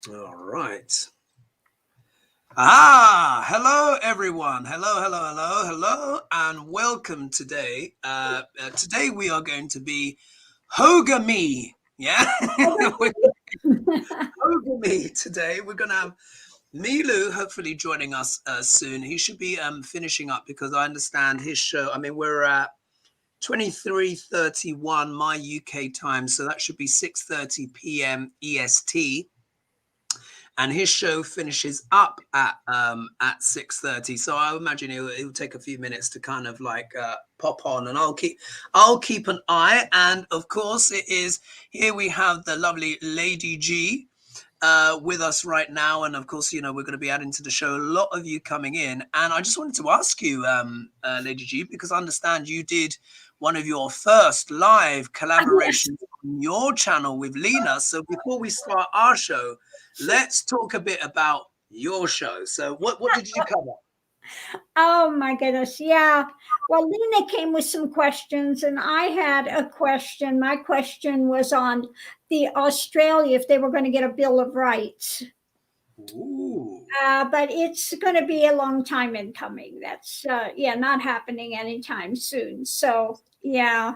All right. Hello everyone. Hello, and welcome today. Today we are going to be HoGaMi. Yeah, HoGaMi today. We're gonna have Milou hopefully joining us soon. He should be finishing up because I understand his show. I mean, we're at 23:31 my UK time, so that should be 6:30 PM EST. And his show finishes up at 6:30. So I imagine it'll take a few minutes to kind of like pop on, and I'll keep an eye. And of course, it is here we have the lovely Lady G with us right now, and of course, we're going to be adding to the show a lot of you coming in. And I just wanted to ask you, Lady G, because I understand you did one of your first live collaborations on your channel with Lena. So before we start our show, let's talk a bit about your show. So what did you cover? Oh my goodness. Yeah. Well, Lena came with some questions and I had a question. My question was on the Australia, if they were going to get a Bill of Rights. Ooh. But it's going to be a long time in coming. That's, not happening anytime soon. So, yeah.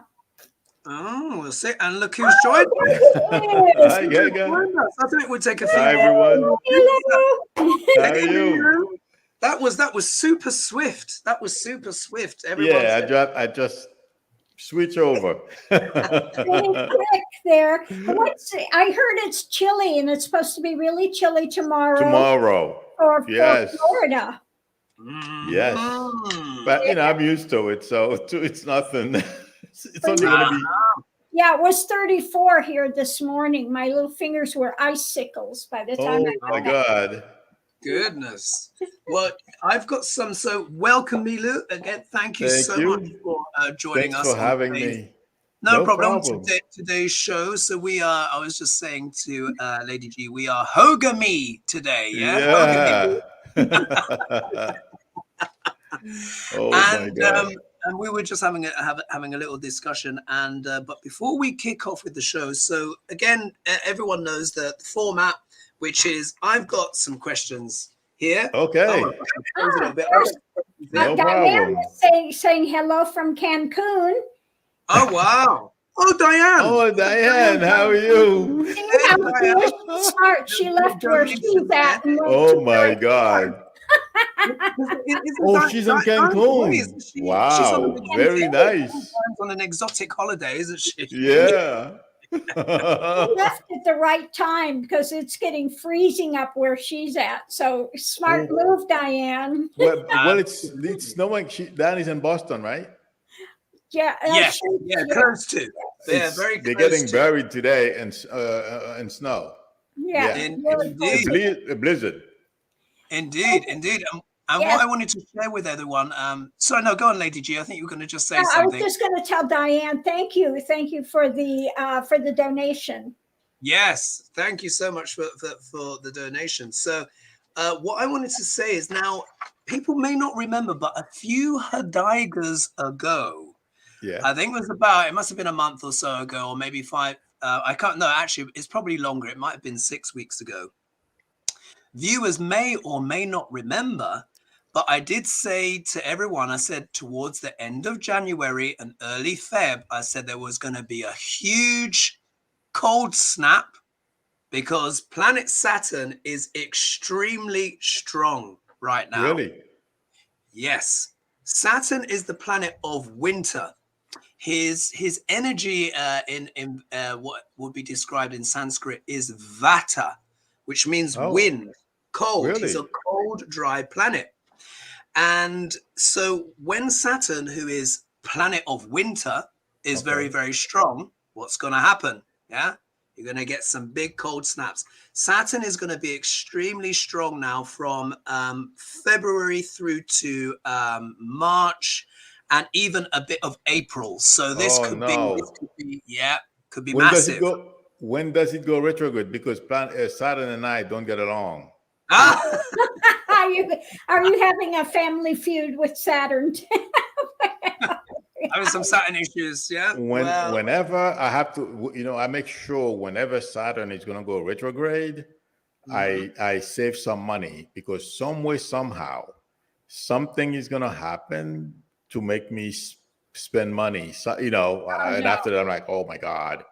Oh, we'll see. And look who's joined us. Hi, I thought it would take a few. Hi, everyone. Hello. How are you? That was super swift. That was super swift. I just switch over. Pretty quick there. I heard it's chilly and it's supposed to be really chilly tomorrow. For Florida. Yes. But I'm used to it, so it's nothing. It's only going to be. Yeah, it was 34 here this morning. My little fingers were icicles by the time. Oh my God. Goodness. Well, I've got some. So welcome, Milou. Again, thank you so much for joining us. Thanks for having me. No problem. Today's show. So I was just saying to Lady G, we are HoGaMi today. Yeah. Oh my God. And we were just having a little discussion. And but before we kick off with the show, so again, everyone knows the format, which is I've got some questions here. Okay. No Dianne is saying hello from Cancun. Oh wow. Oh, Dianne. Oh, Dianne, how are you? Smart. She left where she's at. Oh my God. She's in Cancun. Wow, very nice. On an exotic holiday, isn't she? Yeah. She left at the right time because it's getting freezing up where she's at. So smart move, Dianne. Well, it's snowing. Dianne's in Boston, right? Yeah. Close to. They're They're getting buried today in snow. Yeah. A blizzard. Indeed. And what I wanted to share with everyone, go on, Lady G. I think you were going to just say something. I was just going to tell Dianne, thank you for the donation. Yes, thank you so much for the donation. So, what I wanted to say is now people may not remember, but a few Hodigas ago, I think it must have been a month or so ago, or maybe 5. I can't. No, actually, it's probably longer. It might have been 6 weeks ago. Viewers may or may not remember, but I did say to everyone, I said towards the end of January and early Feb, I said there was going to be a huge cold snap because planet Saturn is extremely strong right now. Really? Yes. Saturn is the planet of winter. His energy in what would be described in Sanskrit is vata, which means wind, cold. Really? He's a cold, dry planet. And so when Saturn, who is planet of winter, is very, very strong, what's going to happen? Yeah, you're going to get some big cold snaps. Saturn is going to be extremely strong now from February through to March and even a bit of April. So this could be massive. When does it go retrograde? Because Saturn and I don't get along. Are you having a family feud with Saturn? Having some Saturn issues, yeah. Whenever I have to, I make sure whenever Saturn is going to go retrograde, I save some money because some way, somehow, something is going to happen to make me spend money. So, and after that, I'm like, oh my God.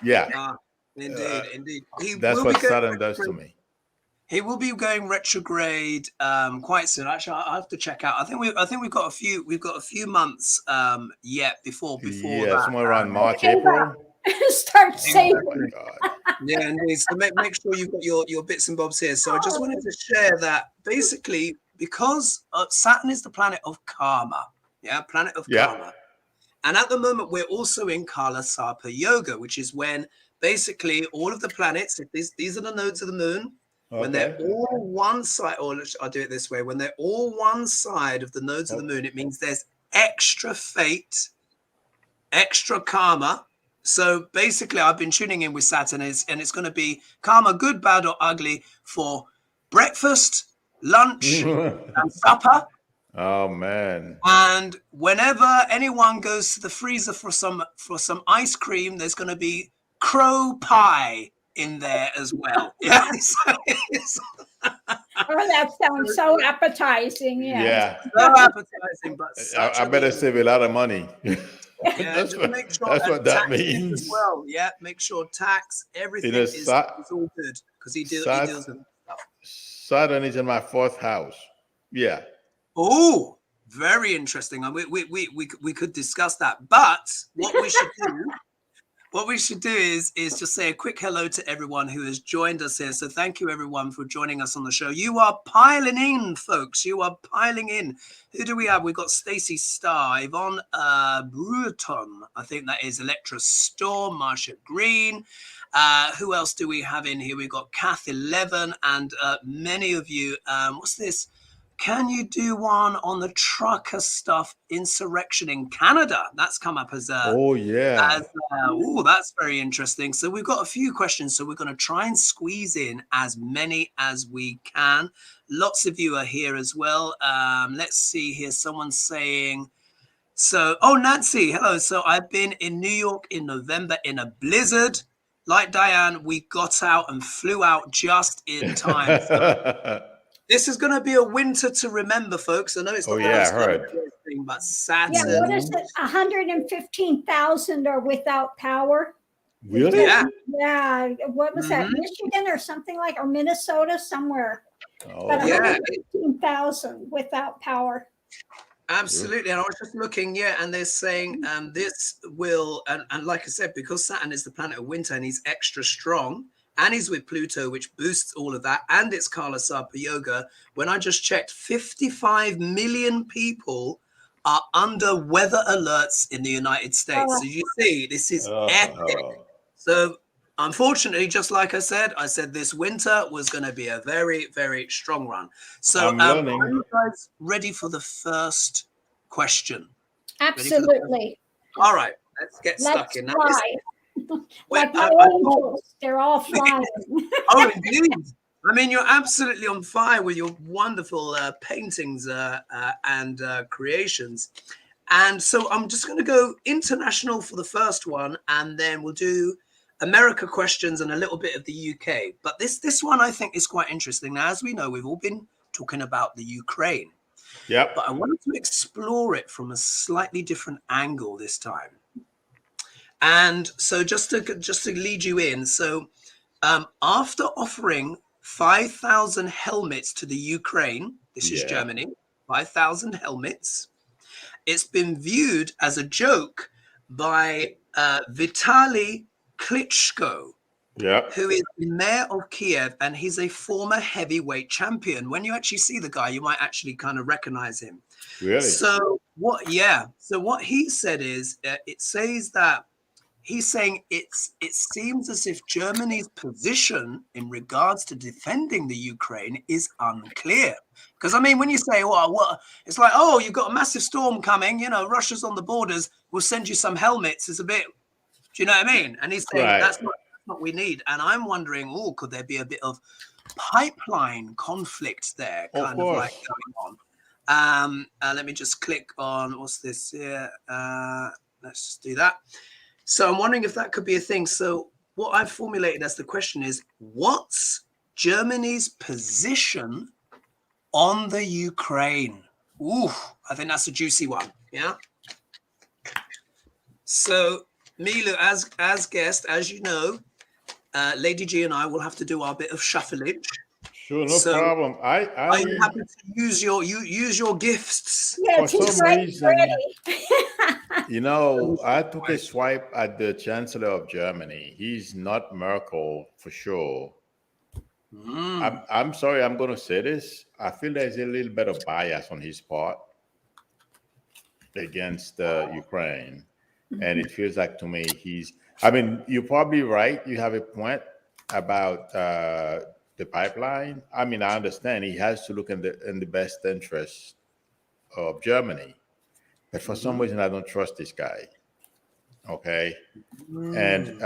Yeah. Indeed. That's what Saturn does to me. He will be going retrograde quite soon. Actually, I have to check out. I think we've got a few months yet before that. Somewhere around March, April. Start saving. Oh my God. Yeah, indeed. So make sure you've got your bits and bobs here. So I just wanted to share that basically because Saturn is the planet of karma. Yeah, planet of karma. And at the moment, we're also in Kala Sarpa Yoga, which is when basically all of the planets, if these are the nodes of the moon, when they're all one side, or I'll do it this way, when they're all one side of the nodes of the moon, it means there's extra fate, extra karma. So basically, I've been tuning in with Saturn, and it's going to be karma, good, bad, or ugly, for breakfast, lunch, and supper. Oh man! And whenever anyone goes to the freezer for some ice cream, there's going to be crow pie in there as well. Yeah. That sounds so appetizing. Yeah. So appetizing, but I better save a lot of money. Yeah, that's what that means as well. Yeah, make sure tax, everything is all good because he deals with stuff. Saturn is in my 4th house. Yeah. Oh, very interesting. And we could discuss that. But what we should do is just say a quick hello to everyone who has joined us here. So thank you everyone for joining us on the show. You are piling in, folks. You are piling in. Who do we have? We've got Stacey Starr, Yvonne Bruton. I think that is Electra Storm, Marsha Green. Who else do we have in here? We've got Kath 11 and many of you. What's this? Can you do one on the trucker stuff, insurrection in Canada? That's come up as that's very interesting. So we've got a few questions. So we're going to try and squeeze in as many as we can. Lots of you are here as well. Let's see here. Someone's saying, Nancy, hello. So I've been in New York in November in a blizzard. Like Dianne, we got out and flew out just in time. So this is going to be a winter to remember, folks. I know it's not thing, but Saturn. Yeah, what is it? 115,000 are without power. Really? Yeah. What was that? Michigan or something or Minnesota somewhere. Oh, but 115,000 without power. Absolutely. And I was just looking, and they're saying this will, and like I said, because Saturn is the planet of winter and he's extra strong, and he's with Pluto, which boosts all of that, and it's Kala Sarpa Yoga. When I just checked, 55 million people are under weather alerts in the United States. So you see, this is epic. So unfortunately, just like I said this winter was going to be a very, very strong run. So are you guys ready for the first question? Absolutely. All right, let's get stuck in. Like my angels, they're all flying. Oh, indeed. I mean, you're absolutely on fire with your wonderful paintings and creations. And so I'm just going to go international for the first one, and then we'll do America questions and a little bit of the UK. But this one I think is quite interesting. Now, as we know, we've all been talking about the Ukraine. Yep. But I wanted to explore it from a slightly different angle this time. And so just to lead you in, so after offering 5,000 helmets to the Ukraine, this is Germany, 5,000 helmets, it's been viewed as a joke by Vitaly Klitschko, who is the mayor of Kiev, and he's a former heavyweight champion. When you actually see the guy, you might actually kind of recognize him. Really? So what he said is, it says that he's saying it seems as if Germany's position in regards to defending the Ukraine is unclear. Because, I mean, when you say, what, it's like, you've got a massive storm coming, Russia's on the borders, we'll send you some helmets. It's a bit, do you know what I mean? And he's saying that's not what we need. And I'm wondering, could there be a bit of pipeline conflict there kind of like going on? Let me just click on, what's this here? Let's just do that. So I'm wondering if that could be a thing. So what I've formulated as the question is, what's Germany's position on the Ukraine. Ooh, I think that's a juicy one. Yeah. So, Milou, as guest, as you know, Lady G and I will have to do our bit of shuffling. Sure, no problem. Are you happy to use your gifts? Yes, for some reason, ready. I took a swipe at the Chancellor of Germany. He's not Merkel for sure. I'm sorry, I'm going to say this. I feel there's a little bit of bias on his part against Ukraine. And it feels like to me you're probably right. You have a point about the pipeline. I understand he has to look in the best interest of Germany. But for some reason, I don't trust this guy. Okay. And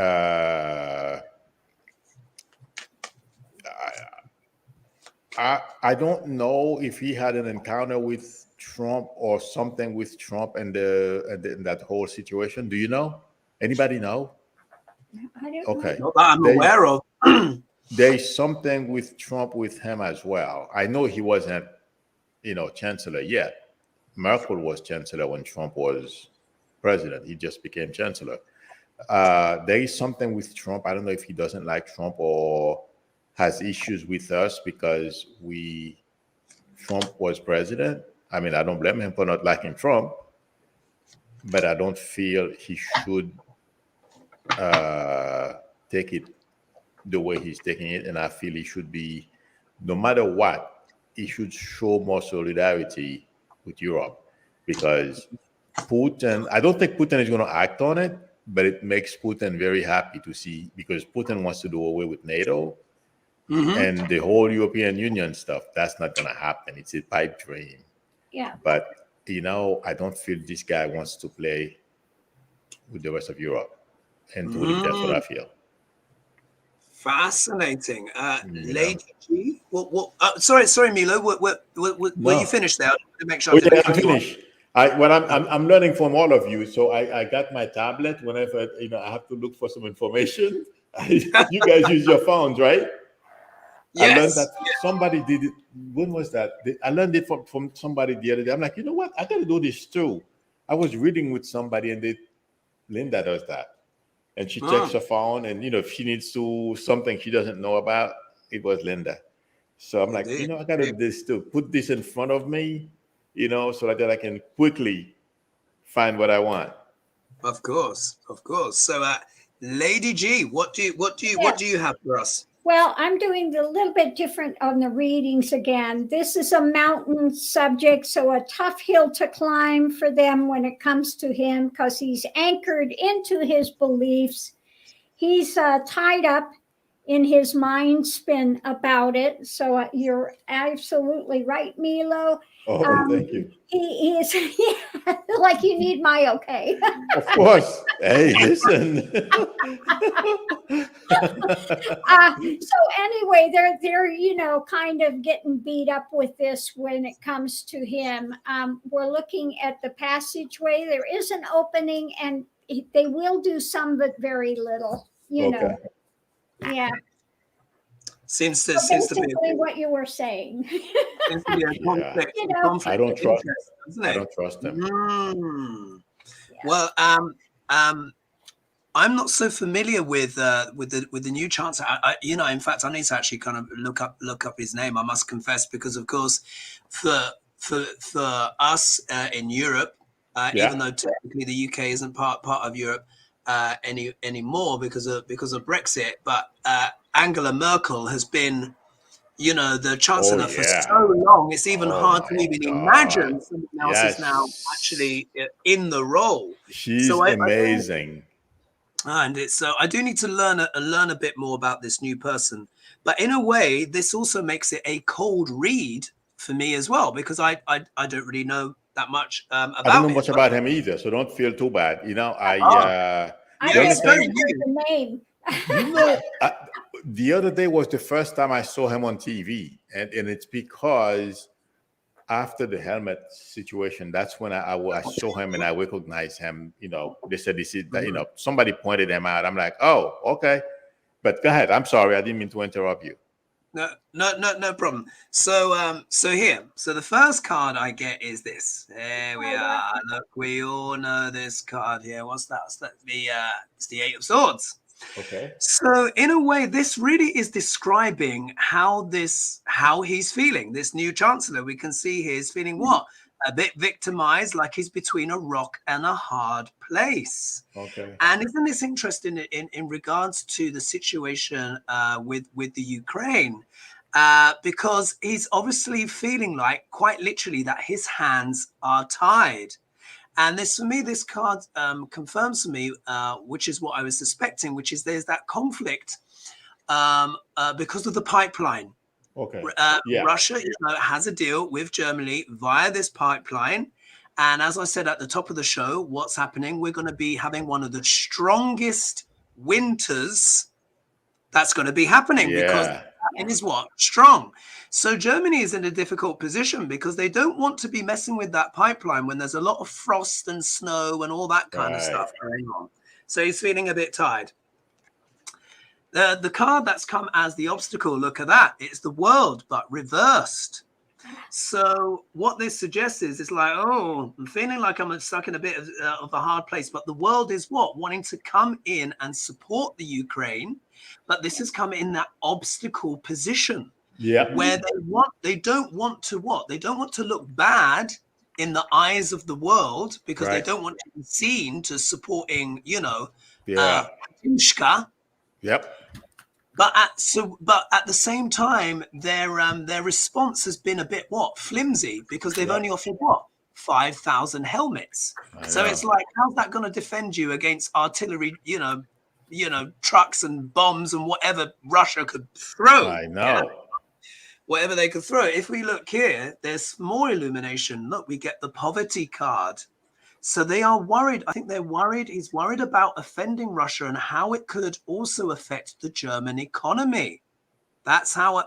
I don't know if he had an encounter with Trump or something with Trump and that whole situation. Do you know? Anybody know? I don't Okay. know. I'm aware of. There's something with Trump with him as well. I know he wasn't, chancellor yet. Merkel was chancellor when Trump was president. He just became chancellor. There is something with Trump. I don't know if he doesn't like Trump or has issues with us because Trump was president. I don't blame him for not liking Trump, but I don't feel he should take it the way he's taking it. And I feel he should be, no matter what, he should show more solidarity with Europe, because Putin, I don't think Putin is going to act on it, but it makes Putin very happy to see, because Putin wants to do away with NATO and the whole European Union stuff. That's not going to happen. It's a pipe dream. Yeah. But, I don't feel this guy wants to play with the rest of Europe. And truly, that's what I feel. Fascinating. Lady G, sorry, Milou. Were you finished there? To make sure I'm finished. I'm learning from all of you. So I got my tablet. Whenever I have to look for some information, you guys use your phones, right? Yes. I learned that somebody did it. When was that? I learned it from somebody the other day. I'm like, you know what? I got to do this too. I was reading with somebody, and Linda does that. And she checks her phone, and if she needs to something she doesn't know about, it was Linda. So I'm like, I got to do this too. Put this in front of me, so that I can quickly find what I want. Of course. So, Lady G, what do you have for us? Well, I'm doing a little bit different on the readings again. This is a mountain subject, so a tough hill to climb for them when it comes to him, because he's anchored into his beliefs. He's tied up in his mind spin about it. So you're absolutely right, Milou. Oh, thank you. He is like, you need my okay. Of course. Hey, listen. So anyway, they're kind of getting beat up with this when it comes to him. We're looking at the passageway. There is an opening, and they will do some, but very little. Okay. Yeah. Seems to be what you were saying. Seems to be a conflict. I don't trust. Doesn't it? I don't trust them. Yeah. Well, I'm not so familiar with the new chancellor. In fact, I need to actually kind of look up his name. I must confess, because of course, for us in Europe, even though technically the UK isn't part of Europe anymore because of Brexit, but Angela Merkel has been, the chancellor for so long. It's even hard to even imagine someone else is now actually in the role. She's amazing. And so I do need to learn a bit more about this new person. But in a way, this also makes it a cold read for me as well, because I don't really know that much about him. I don't know much about him either, so don't feel too bad. I it's very the name. The other day was the first time I saw him on TV, and it's because after the helmet situation, that's when I saw him and I recognized him. They said this is somebody pointed him out. I'm like, oh, okay. But go ahead. I'm sorry, I didn't mean to interrupt you. No problem. So the first card I get is this. There we are. Look, we all know this card here. What's that? It's the Eight of Swords. Okay. So in a way, this really is describing how he's feeling. This new chancellor, we can see he's feeling what? A bit victimized, like he's between a rock and a hard place. Okay. And isn't this interesting in regards to the situation with the Ukraine? Because he's obviously feeling like, quite literally, that his hands are tied. And this, for me, this card confirms to me, which is what I was suspecting, which is there's that conflict because of the pipeline. Okay. Russia has a deal with Germany via this pipeline. And as I said at the top of the show, what's happening? We're going to be having one of the strongest winters that's going to be happening because it is what? Strong. So Germany is in a difficult position because they don't want to be messing with that pipeline when there's a lot of frost and snow and all that kind of stuff going on. So he's feeling a bit tired. The card that's come as the obstacle, look at that. It's the World, but reversed. So what this suggests is it's like, oh, I'm feeling like I'm stuck in a bit of a hard place. But the World is what? Wanting to come in and support the Ukraine. But this has come in that obstacle position. Yeah. Where they don't want to what? They don't want to look bad in the eyes of the world because they don't want to be seen to supporting, Pushka. Yep. But at the same time, their response has been a bit flimsy because they've only offered 5,000 helmets. So it's like, how's that going to defend you against artillery? Trucks and bombs and whatever Russia could throw. I know. Whatever they could throw. If we look here, there's more illumination. Look, we get the poverty card. So they are worried. I think they're worried. He's worried about offending Russia and how it could also affect the German economy. That's how I.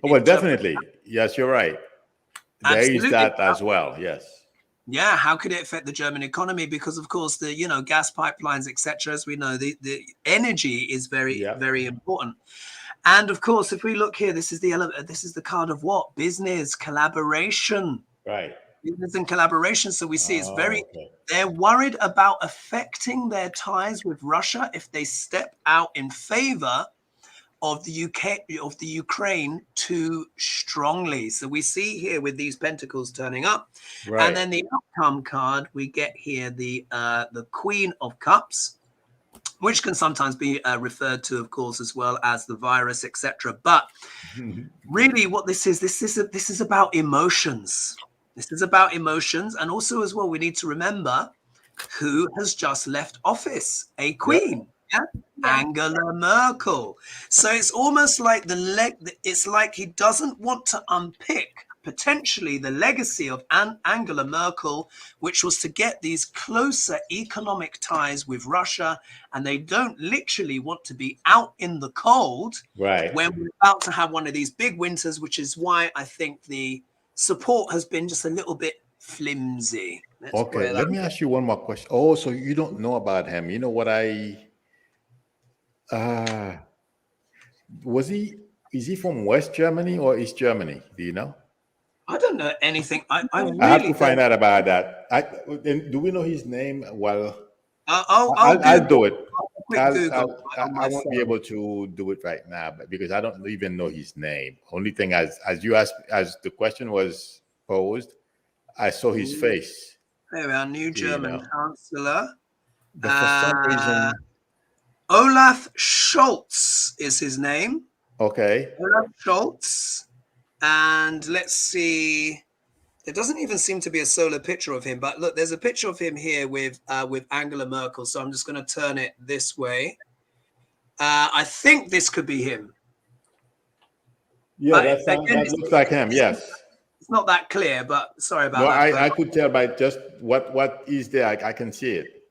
Well, definitely. Yes, you're right. Absolutely. There is that as well. Yes. Yeah. How could it affect the German economy? Because of course the gas pipelines, etc. As we know, the energy is very very important. And of course, if we look here, this is the card of what? Business, collaboration. Right. Business and collaboration. So we see they're worried about affecting their ties with Russia if they step out in favor of the Ukraine too strongly. So we see here with these pentacles turning up, and then the outcome card we get here the Queen of Cups, which can sometimes be referred to, of course, as well as the virus, etc. But really, what this is about emotions. This is about emotions, and also as well, we need to remember who has just left office, a queen, Angela Merkel. So it's almost like it's like he doesn't want to unpick potentially the legacy of Angela Merkel, which was to get these closer economic ties with Russia, and they don't literally want to be out in the cold when we're about to have one of these big winters, which is why I think the support has been just a little bit flimsy. Okay, let me ask you one more question. Oh, so you don't know about him. You know what is he from West Germany or East Germany? Do you know? I don't know anything. I have to find out about that. Do we know his name? Well, I'll do it. I won't be able to do it right now, but because I don't even know his name. Only thing, as you asked, as the question was posed, I saw his face. There we are, new German chancellor. But for some reason, Olaf Scholz is his name. Okay. Olaf Scholz. And let's see. There doesn't even seem to be a solar picture of him, but look, there's a picture of him here with Angela Merkel. So I'm just going to turn it this way. I think this could be him. Yeah, that looks like him. Yes. It's not that clear, but sorry about no, that. I could tell by just what is there. I can see it.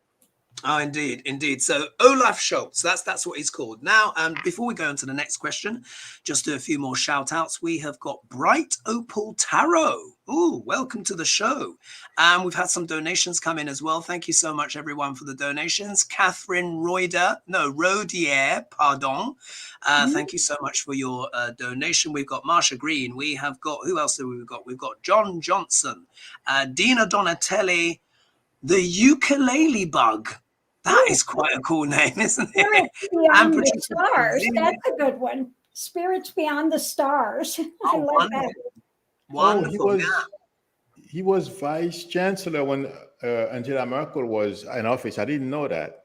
Oh, indeed, indeed. So Olaf Schultz, that's what he's called. Now, before we go into the next question, just do a few more shout outs. We have got Bright Opal Tarot. Oh, welcome to the show. We've had some donations come in as well. Thank you so much, everyone, for the donations. Catherine Rodier, pardon. Thank you so much for your donation. We've got Marsha Green. We have got, who else have we got? We've got John Johnson, Dina Donatelli, the Ukulele Bug. That is quite a cool name, isn't it? Spirits Beyond the Stars. That's a good one. Spirits Beyond the Stars. I like that. Wonderful. He was vice chancellor when Angela Merkel was in office. I didn't know that.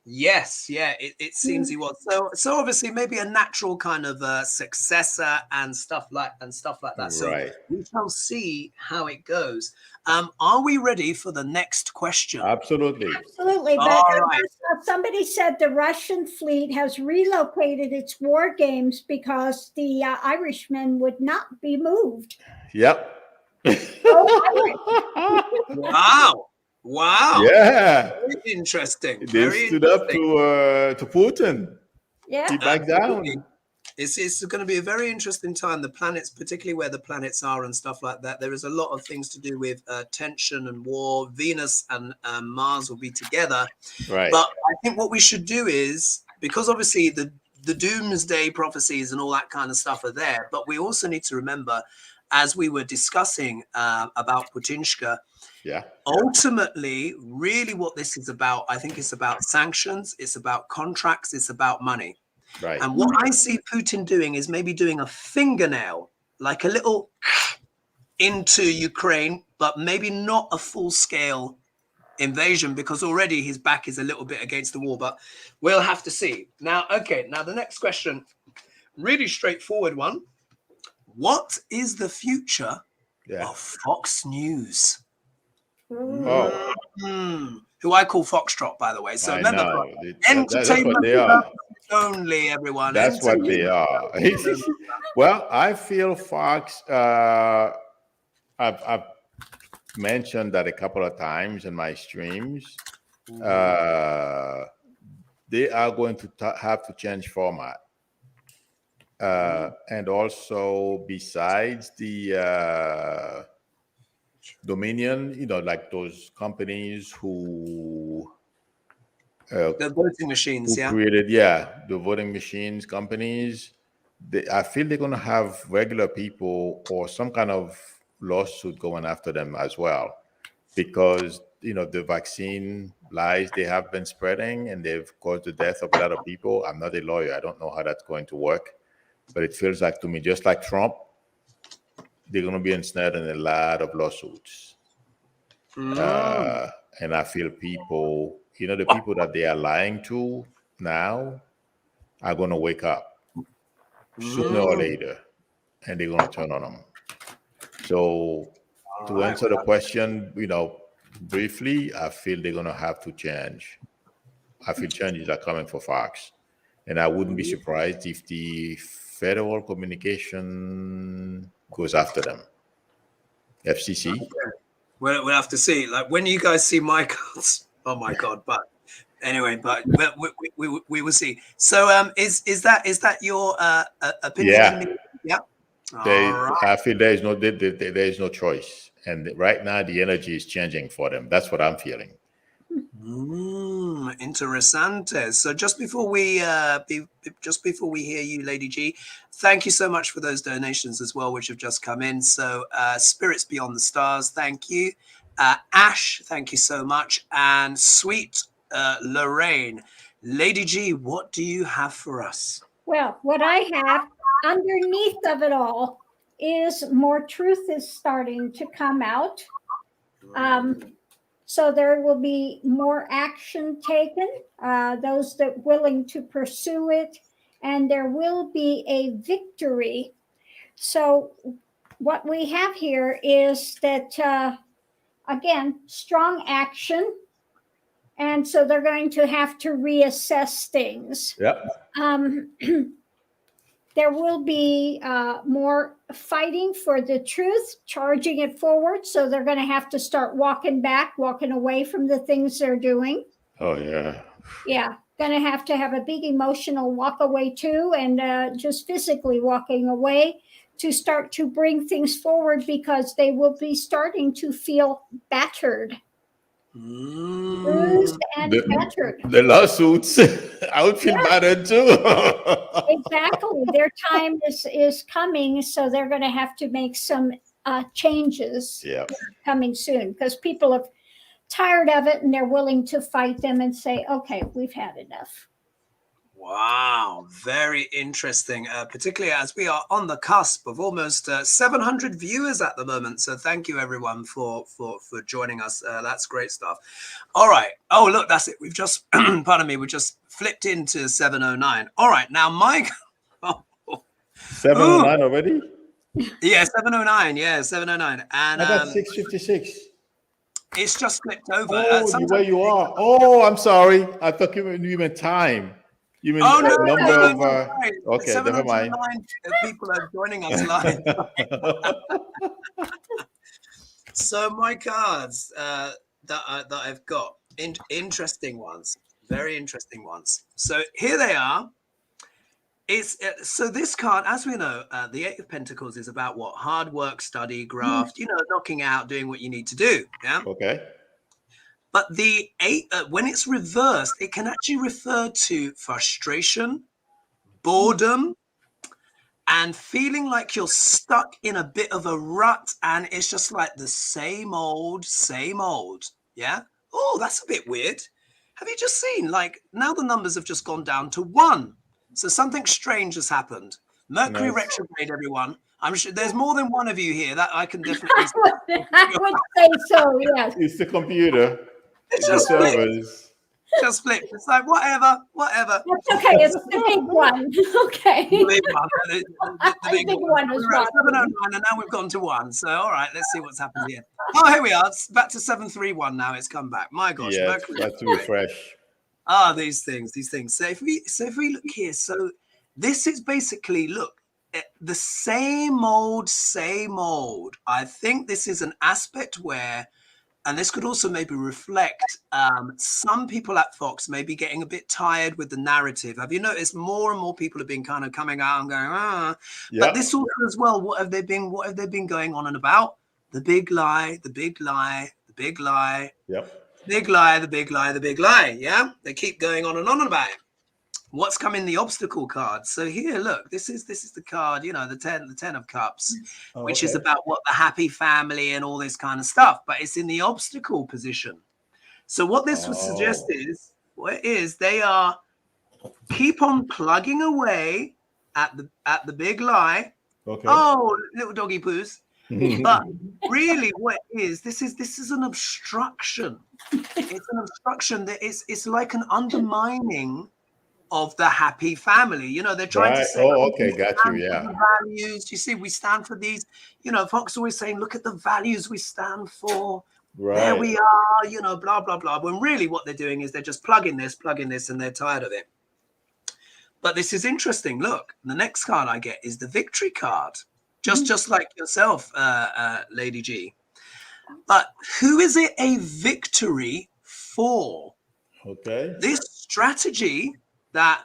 Yes, yeah, it seems he was. So obviously maybe a natural kind of successor and stuff like that. So Right. we shall see how it goes. Are we ready for the next question? Absolutely. Absolutely. But somebody said the Russian fleet has relocated its war games because the Irishmen would not be moved. Yep. Wow. Yeah. Very interesting. They stood up to Putin. Yeah. He backed down. It's going to be a very interesting time. The planets, particularly where the planets are and stuff like that, there is a lot of things to do with tension and war. Venus and Mars will be together. Right. But I think what we should do is, because obviously the doomsday prophecies and all that kind of stuff are there, but we also need to remember, as we were discussing about Putinshka, ultimately, really what this is about, I think it's about sanctions, it's about contracts, it's about money. Right. And what I see Putin doing is maybe doing a fingernail, like a little into Ukraine, but maybe not a full-scale invasion, because already his back is a little bit against the wall, but we'll have to see. Now, the next question, really straightforward one. What is the future of Fox News? Oh. Who I call Foxtrot, by the way. So remember, entertainment only, everyone. That's what they are. Well, I feel Fox, I've mentioned that a couple of times in my streams. They are going to have to change format. And also, besides the Dominion, like those companies who the voting machines, created the voting machines companies, I feel they're going to have regular people or some kind of lawsuit going after them as well, because the vaccine lies they have been spreading and they've caused the death of a lot of people. I'm not a lawyer, I don't know how that's going to work, but it feels like to me, just like Trump, they're going to be ensnared in a lot of lawsuits. And I feel people, the people that they are lying to now are going to wake up sooner or later, and they're going to turn on them. So to answer the question, briefly, I feel they're going to have to change. I feel changes are coming for Fox. And I wouldn't be surprised if the Federal Communication goes after them. FCC. Okay. We'll have to see. Like, when you guys see my cards, oh my God! But anyway, but we will see. So, is that your opinion? Yeah. I feel there is no choice, and right now the energy is changing for them. That's what I'm feeling. Interessante. So just before we hear you, Lady G, thank you so much for those donations as well, which have just come in. So Spirits Beyond the Stars, thank you. Ash, thank you so much. And Sweet Lorraine. Lady G, what do you have for us? Well, what I have underneath of it all is more truth is starting to come out. So there will be more action taken, those that willing to pursue it, and there will be a victory. So what we have here is that, again, strong action. And so they're going to have to reassess things. Yep. There will be more fighting for the truth, charging it forward. So they're going to have to start walking away from the things they're doing. Oh yeah. Yeah, gonna have to have a big emotional walk away too, and just physically walking away to start to bring things forward because they will be starting to feel battered, bruised and battered. The lawsuits. I would feel battered too. Exactly. Their time is coming, so they're going to have to make some changes Yeah. coming soon because people are tired of it and they're willing to fight them and say, okay, we've had enough. Wow, very interesting, particularly as we are on the cusp of almost 700 viewers at the moment. So thank you everyone for joining us. That's great stuff. All right. Oh, look, that's it. We've just, pardon me, we just flipped into 709. All right. Now, Mike. 709 already? Yeah, 709. Yeah, 709. And I got 656. it's just flipped over. Oh, where you are. Oh, I'm sorry. I thought you meant time. You mean no, number of okay, never 709 mind. people are joining us live. So my cards that I've got, interesting ones, very interesting ones. So here they are. It's so this card, as we know, the Eight of Pentacles is about what? Hard work, study, graft, knocking out, doing what you need to do. Yeah. Okay. But the eight, when it's reversed, it can actually refer to frustration, boredom, and feeling like you're stuck in a bit of a rut, and it's just like the same old, same old. Yeah. Oh, that's a bit weird. Have you just seen? Like now the numbers have just gone down to 1. So something strange has happened. Mercury retrograde, everyone. I'm sure there's more than one of you here. That I can definitely. I would say so. Yes. It's the computer. It's just flipped. Just flipped. It's like whatever. That's okay. It's the big one. Okay. The big one. The big one was 709, and now we've gone to 1. So all right, let's see what's happened here. Oh, here we are. It's back to 731 now. It's come back. My gosh. Yeah, that's to refresh. Ah, these things. So if we look here, so this is basically the same old, same old. I think this is an aspect where, and this could also maybe reflect some people at Fox may be getting a bit tired with the narrative. Have you noticed more and more people have been kind of coming out and going, But this also as well, what have they been going on and about? The big lie, the big lie, the big lie. Yep. Big lie, the big lie, the big lie. Yeah, they keep going on and about it. What's come in the obstacle card? So here, look, this is the card, the 10 of cups, which is about what the happy family and all this kind of stuff, but it's in the obstacle position. So what this would suggest is they are keep on plugging away at the big lie. Okay. Oh, little doggy poos. But really what it is, this is an obstruction. It's an obstruction that it's like an undermining of the happy family. They're trying to say, got you. Yeah. Values. You see, we stand for these, Fox always saying, look at the values we stand for. Right. There we are, blah, blah, blah. When really what they're doing is they're just plugging this, and they're tired of it. But this is interesting. Look, the next card I get is the victory card. Just like yourself, Lady G. But who is it a victory for? Okay. This strategy that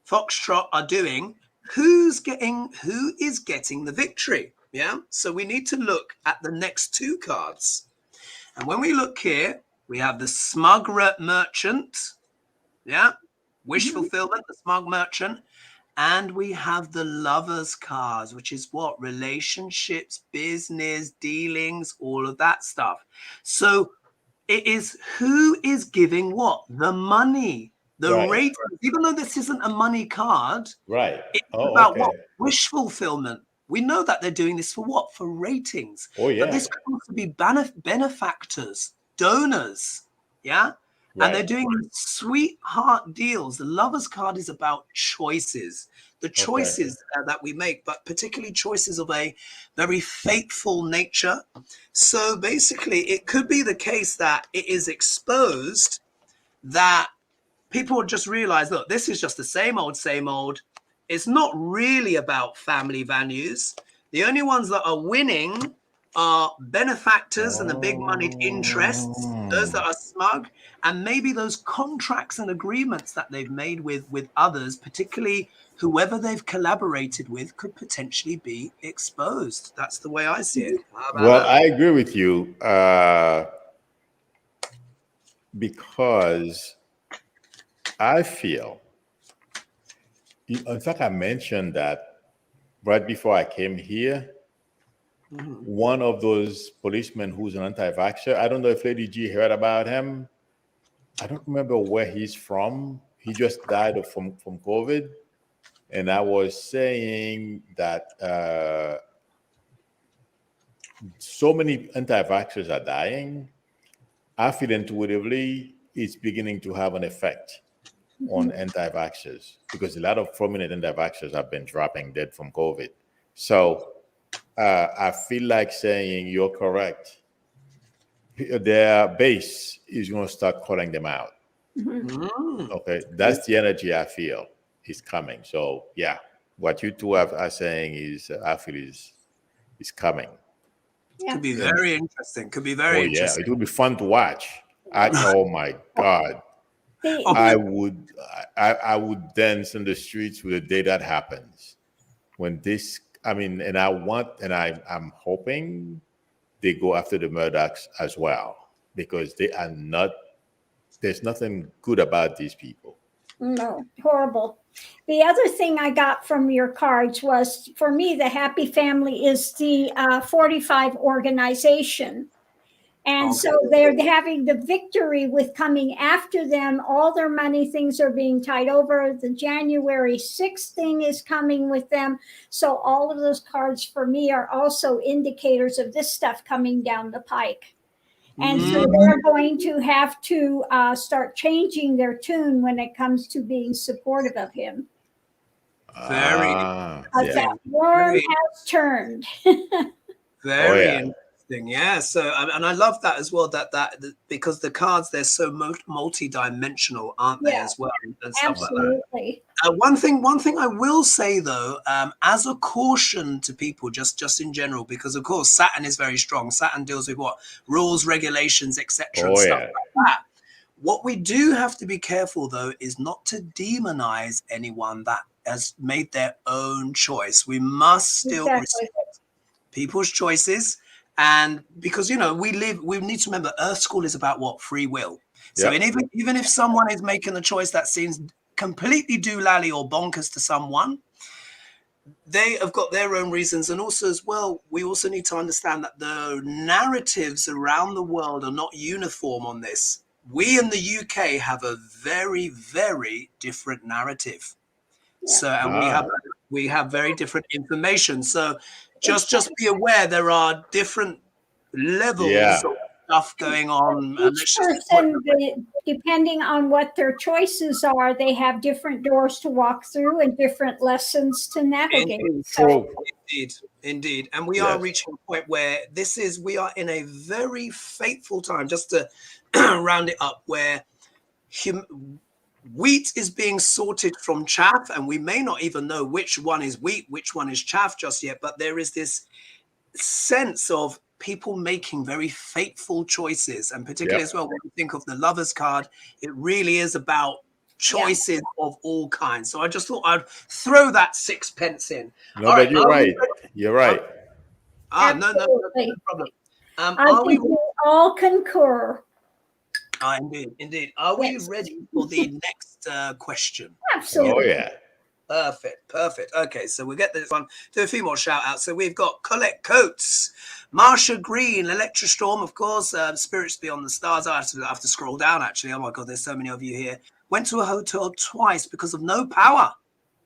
Foxtrot are doing, who is getting the victory? Yeah. So we need to look at the next 2 cards. And when we look here, we have the smug merchant. Yeah. Wish fulfillment, the smug merchant. And we have the lovers cards, which is what? Relationships, business, dealings, all of that stuff. So it is who is giving what? The money, the ratings. Even though this isn't a money card, it's about what? Wish fulfillment. We know that they're doing this for what? For ratings. Oh, yeah. But this could also be benefactors, donors. Yeah. And they're doing sweetheart deals. The lovers card is about choices, the choices that we make, but particularly choices of a very fateful nature. So basically, it could be the case that it is exposed that people would just realize, look, this is just the same old, same old. It's not really about family values. The only ones that are winning are benefactors and the big moneyed interests, those that are smug, and maybe those contracts and agreements that they've made with others, particularly whoever they've collaborated with, could potentially be exposed. That's the way I see it. How about Well, that? I agree with you because I feel, in fact, I mentioned that right before I came here. One of those policemen who's an anti-vaxxer, I don't know if Lady G heard about him. I don't remember where he's from. He just died from COVID. And I was saying that so many anti-vaxxers are dying. I feel intuitively it's beginning to have an effect on anti-vaxxers because a lot of prominent anti-vaxxers have been dropping dead from COVID. So I feel like saying you're correct. Their base is going to start calling them out. Okay, that's the energy I feel is coming. So yeah, what you two are saying is I feel is coming. Could be very interesting. Could be very interesting. It would be fun to watch. Oh my God. I would dance in the streets with the day that happens. When this, and I'm hoping they go after the Murdochs as well, because they are not, there's nothing good about these people. No, horrible. The other thing I got from your cards was, for me, the happy family is the 45 organization. And so they're having the victory with coming after them. All their money things are being tied over. The January 6th thing is coming with them. So all of those cards for me are also indicators of this stuff coming down the pike. And so they're going to have to start changing their tune when it comes to being supportive of him. Very that worm has turned. Very interesting. Yeah. So, and I love that as well, that because the cards, they're so multi-dimensional, aren't they, as well? And stuff absolutely. Like that. One thing I will say though, as a caution to people, just in general, because of course Saturn is very strong. Saturn deals with what? Rules, regulations, etc. and stuff like that. What we do have to be careful though is not to demonize anyone that has made their own choice. We must still respect people's choices. And because, we need to remember Earth School is about what? Free will. So even if someone is making a choice that seems completely doolally or bonkers to someone, they have got their own reasons. And also as well, we also need to understand that the narratives around the world are not uniform on this. We in the UK have a very, very different narrative. So, and we have very different information. So just be aware there are different levels of stuff going on. Each person, depending on what their choices are, they have different doors to walk through and different lessons to navigate. Indeed. And we are reaching a point where we are in a very fateful time, just to round it up, where wheat is being sorted from chaff, and we may not even know which one is wheat, which one is chaff just yet, but there is this sense of people making very fateful choices, and particularly as well when we think of the Lovers card, it really is about choices of all kinds. So I just thought I'd throw that 6 pence in. No, but you're right. You're right. No problem. I think we all concur. Indeed. Are we ready for the next question? Absolutely. Oh, yeah. Perfect. Okay, so we'll get this one. Do a few more shout outs. So we've got Colette Coates, Marsha Green, Electrostorm, of course, Spirits Beyond the Stars. I have to scroll down, actually. Oh, my God, there's so many of you here. Went to a hotel twice because of no power.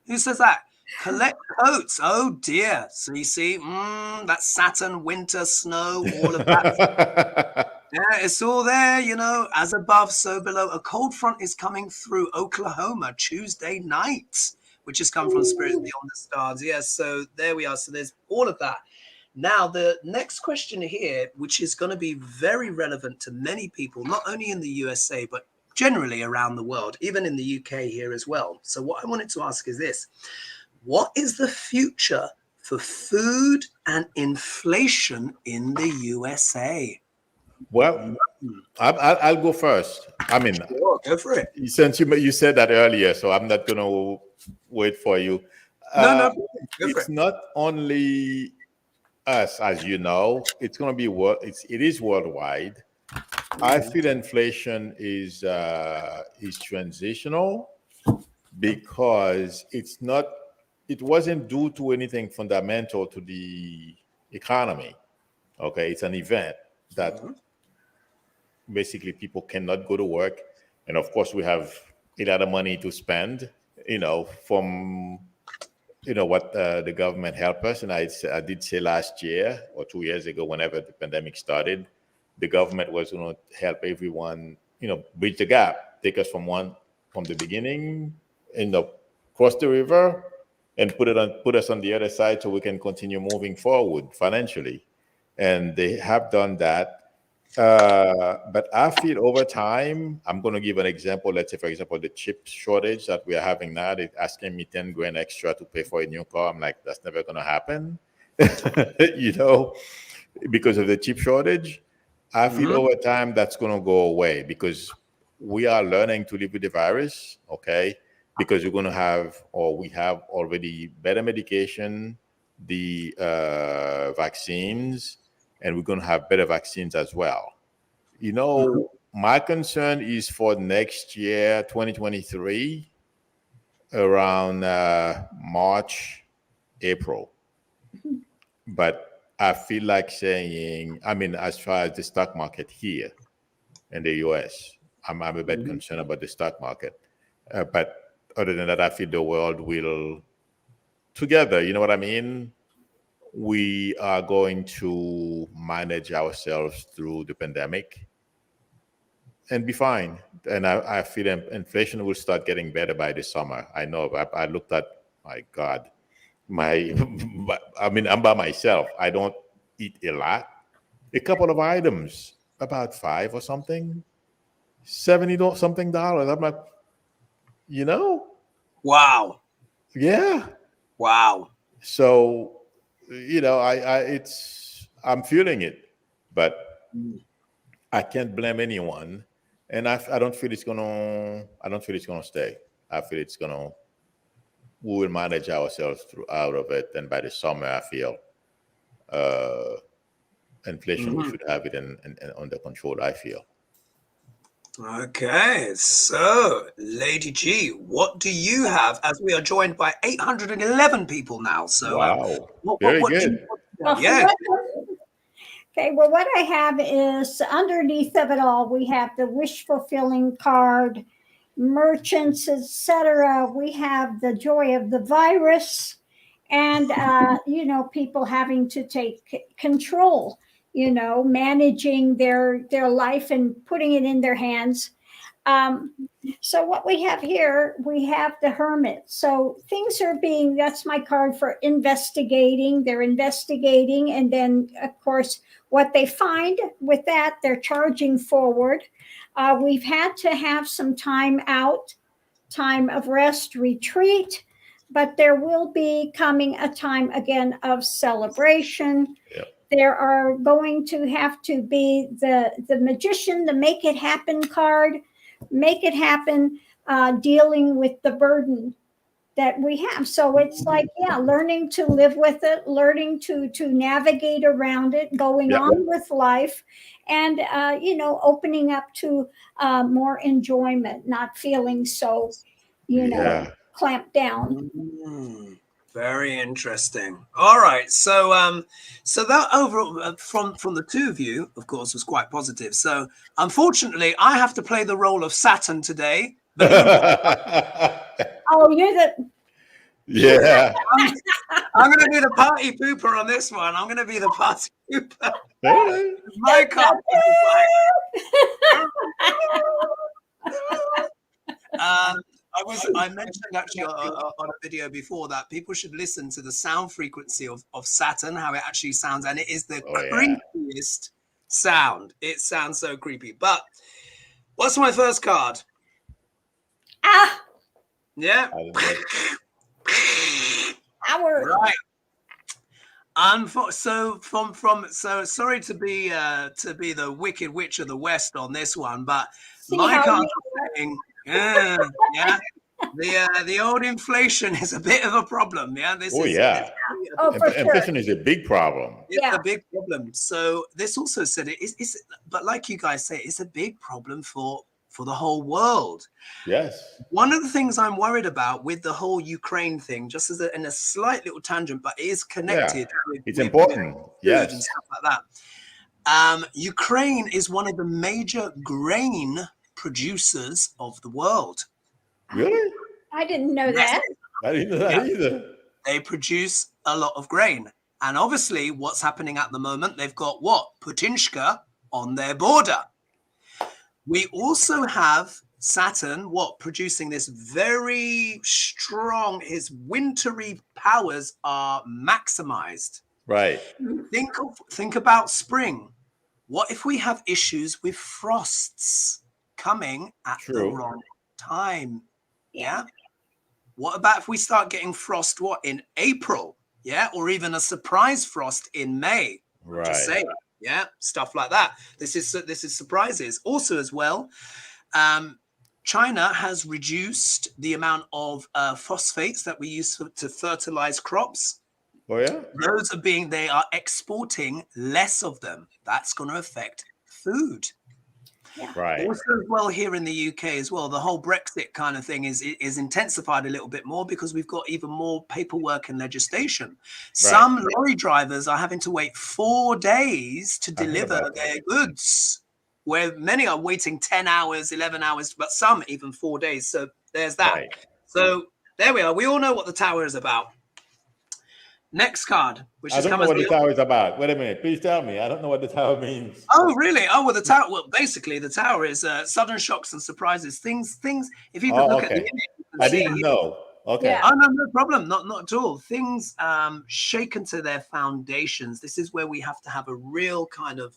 Who says that? Colette Coates. Oh, dear. So you see, that's Saturn, winter, snow, all of that. Yeah, it's all there, as above, so below. A cold front is coming through Oklahoma Tuesday night, which has come from Spirits Beyond the Stars. Yes, so there we are. So there's all of that. Now, the next question here, which is going to be very relevant to many people, not only in the USA, but generally around the world, even in the UK here as well. So what I wanted to ask is this. What is the future for food and inflation in the USA? Well, I'll go first. I mean, Sure, go for it. since you said that earlier, so I'm not going to wait for you. No, go for It's it. not only us, as you know. It's going to be it is worldwide. I feel inflation is transitional because it wasn't due to anything fundamental to the economy. Okay, it's an event that basically people cannot go to work, and of course we have a lot of money to spend. From what the government helped us, and I did say last year or 2 years ago, whenever the pandemic started, the government was going to help everyone, bridge the gap, take us from the beginning, cross the river, and put us on the other side so we can continue moving forward financially. And they have done that. But I feel over time, I'm going to give an example. Let's say, for example, the chip shortage that we are having now, they're asking me 10 grand extra to pay for a new car. I'm like, that's never going to happen, because of the chip shortage. I feel over time that's going to go away because we are learning to live with the virus, okay? Because we're going to have, or we have already better medication, the vaccines, and we're going to have better vaccines as well. My concern is for next year, 2023, around March, April. But I feel like saying, as far as the stock market here in the US, I'm a bit concerned about the stock market. But other than that, I feel the world will together, you know what I mean? We are going to manage ourselves through the pandemic and be fine. And I feel inflation will start getting better by the summer. I know. I looked at, my God, I'm by myself. I don't eat a lot. A couple of items, about $5 or something, $70 something dollars. I'm like, Wow. Yeah. Wow. So, I'm feeling it, but I can't blame anyone. And I don't feel it's gonna stay. I feel we will manage ourselves out of it. And by the summer, I feel inflation, we should have it under control, I feel. Okay, so Lady G, what do you have? As we are joined by 811 people now. So, wow, what good. Yeah. Okay, well, what I have is underneath of it all, we have the wish fulfilling card, merchants, etc. We have the joy of the virus, and people having to take control. Managing their life and putting it in their hands. So what we have here, we have the Hermit. So things are that's my card for investigating. They're investigating. And then, of course, what they find with that, they're charging forward. We've had to have some time out, time of rest, retreat. But there will be coming a time again of celebration. Yep. There are going to have to be the magician, the make it happen card, make it happen, dealing with the burden that we have. So it's like, learning to live with it, learning to navigate around it, going on with life, and, opening up to more enjoyment, not feeling so, clamped down. Very interesting. All right, so so that overall from the two of you, of course, was quite positive. So unfortunately, I have to play the role of Saturn today. Oh, you're the I'm going to be the party pooper on this one. I'm going to be the party pooper. My card. I mentioned actually on a video before that people should listen to the sound frequency of Saturn, how it actually sounds, and it is the creepiest sound. It sounds so creepy. But what's my first card? Yeah. Our Right. So sorry to be the wicked witch of the West on this one, but See my how cards you are saying, yeah, the old inflation is a bit of a problem. Yeah, this Oh is yeah, Oh, for sure. inflation is a big problem. it's Yeah. a big problem. So this also said it's but like you guys say, it's a big problem for the whole world. Yes. One of the things I'm worried about with the whole Ukraine thing, just as in a slight little tangent, but it is connected. It's with important. food Yes. and stuff like that. Ukraine is one of the major grain producers of the world. Really? I didn't know Yes, that. I didn't know that either. they produce a lot of grain. And obviously, what's happening at the moment, they've got what? Putinshka on their border. We also have Saturn, producing this very strong, his wintry powers are maximized. Right. Think about spring. What if we have issues with frosts coming at the wrong time? Yeah. What about if we start getting frost in April? Yeah, or even a surprise frost in May. Right. Just saying. Yeah, stuff like that. This is surprises. Also, as well, China has reduced the amount of phosphates that we use to fertilize crops. Oh yeah. They are exporting less of them. That's going to affect food. Yeah. Right. Also, as well, here in the UK as well, the whole Brexit kind of thing is intensified a little bit more because we've got even more paperwork and legislation. Right. Some lorry drivers are having to wait 4 days to deliver their goods, where many are waiting 10 hours, 11 hours, but some even 4 days. So there's that. Right. So there we are. We all know what the tower is about. Next card, which I is don't know what the tower is about. Wait a minute, please tell me. I don't know what the tower means. Oh, really? Oh, well, the tower. Well, basically, the tower is sudden shocks and surprises. Things. If you could look at the image, I didn't know. Okay. Yeah. Oh no problem. Not at all. Things shaken to their foundations. This is where we have to have a real kind of.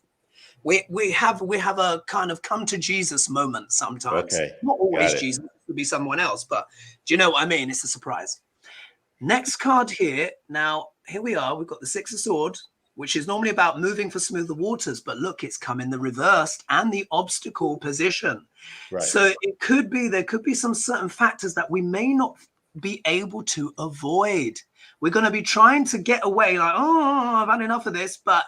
We have a kind of come to Jesus moment sometimes. Okay. Not always Jesus. It could be someone else, but do you know what I mean? It's a surprise. Next card here. Now, here we are. We've got the Six of Swords, which is normally about moving for smoother waters. But look, it's come in the reversed and the obstacle position. Right. So there could be some certain factors that we may not be able to avoid. We're going to be trying to get away like, oh, I've had enough of this. But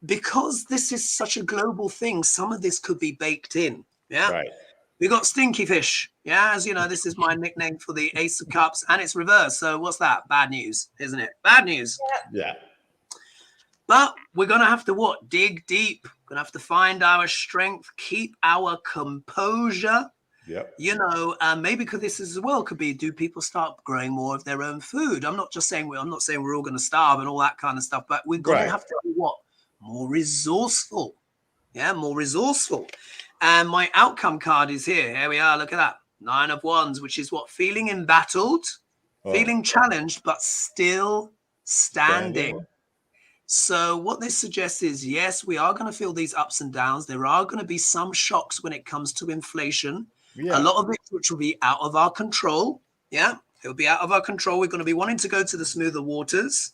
because this is such a global thing, some of this could be baked in. Yeah. Right. We got Stinky Fish. Yeah, as you know, this is my nickname for the Ace of Cups, and it's reversed. So what's that? Bad news, isn't it? Bad news. Yeah. But we're going to have to dig deep. We're going to have to find our strength, keep our composure. Yep. You know, maybe because this as well could be, do people start growing more of their own food? I'm not saying we're all going to starve and all that kind of stuff, but we're going to have to be more resourceful. Yeah, more resourceful. And my outcome card is here. Here we are. Look at that. 9 of Wands, which is feeling embattled, feeling challenged, but still standing. So what this suggests is, yes, we are going to feel these ups and downs. There are going to be some shocks when it comes to inflation. Yeah. A lot of it, which will be out of our control. Yeah, it will be out of our control. We're going to be wanting to go to the smoother waters.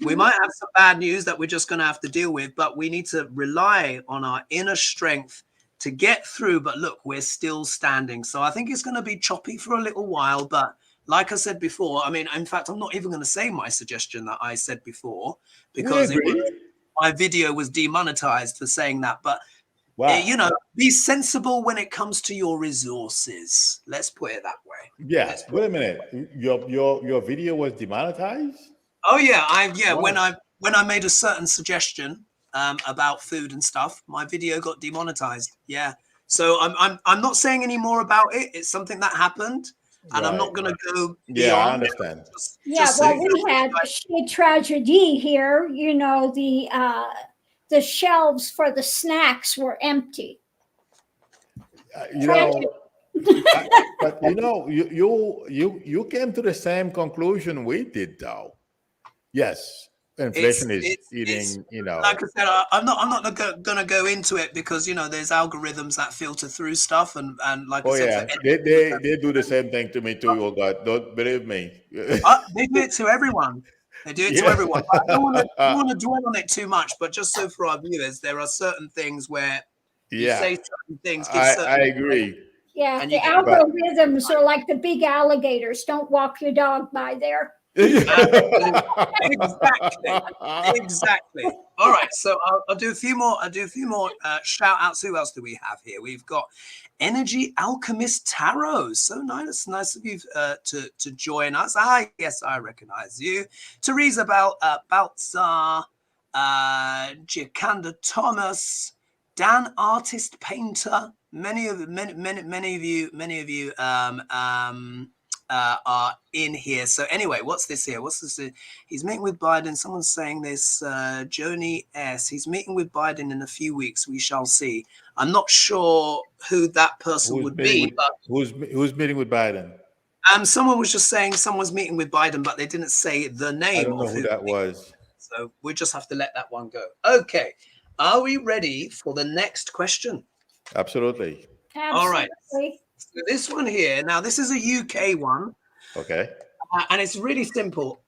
We might have some bad news that we're just going to have to deal with, but we need to rely on our inner strength to get through. But look, we're still standing. So I think it's going to be choppy for a little while. But like I said before, I mean, in fact, I'm not even going to say my suggestion that I said before because my video was demonetized for saying that. But, you know, be sensible when it comes to your resources. Let's put it that way. Yeah. Wait a minute. Your video was demonetized? Oh, yeah. When I made a certain suggestion about food and stuff, my video got demonetized. Yeah. So I'm not saying any more about it. It's something that happened, and I'm not going to go beyond. Yeah, I understand. We had a tragedy here. You know, the shelves for the snacks were empty. But you know, you came to the same conclusion we did, though. Yes. Inflation is eating, you know. Like I said, I'm not going to go into it because, you know, there's algorithms that filter through stuff. And like I said, they do the same thing to me too, Hogarth. Don't believe me. They do it to everyone. They do it to everyone. I don't want to dwell on it too much, but just so for our viewers, there are certain things where you say certain things. I agree. Yeah, and the algorithms are like the big alligators. Don't walk your dog by there. Exactly. All right, so I'll do a few more. Shout outs. Who else do we have here? We've got Energy Alchemist Tarot. So nice of you to join us. Yes, I recognize you. Teresa Baltzar, Giacanda Thomas, Dan Artist Painter. Many of you are in here. So anyway, what's this here? He's meeting with Biden. Someone's saying this. Joni S. He's meeting with Biden in a few weeks. We shall see. I'm not sure who that person would be. But who's meeting with Biden? Someone was just saying someone's meeting with Biden, but they didn't say the name. I don't know who that was. So we just have to let that one go. Okay. Are we ready for the next question? Absolutely. All right. So this one here, now this is a UK one. Okay. And it's really simple.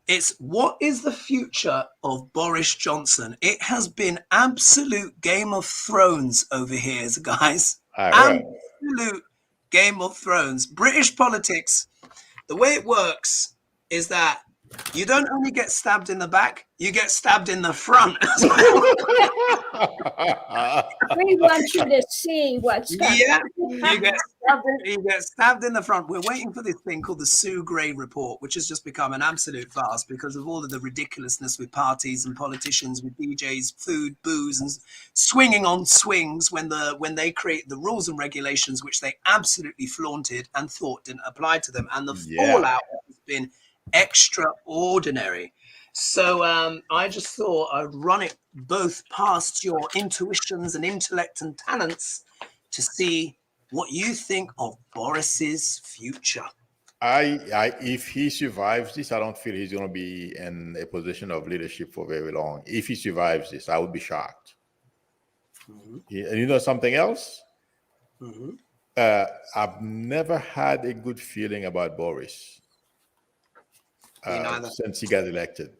It's what is the future of Boris Johnson? It has been absolute Game of Thrones over here, guys. Absolute Game of Thrones. British politics, the way it works is that you don't only get stabbed in the back, you get stabbed in the front as well. We want you to see what's going on. Yeah, you get stabbed in the front. We're waiting for this thing called the Sue Gray report, which has just become an absolute farce because of all of the ridiculousness with parties and politicians, with DJs, food, booze, and swinging on swings when they create the rules and regulations, which they absolutely flaunted and thought didn't apply to them. And the fallout has been extraordinary. So I just thought I'd run it both past your intuitions and intellect and talents to see what you think of Boris's future. If he survives this, I don't feel he's going to be in a position of leadership for very long. If he survives this, I would be shocked. Mm-hmm. And you know something else? Mm-hmm. I've never had a good feeling about Boris. Since he got elected,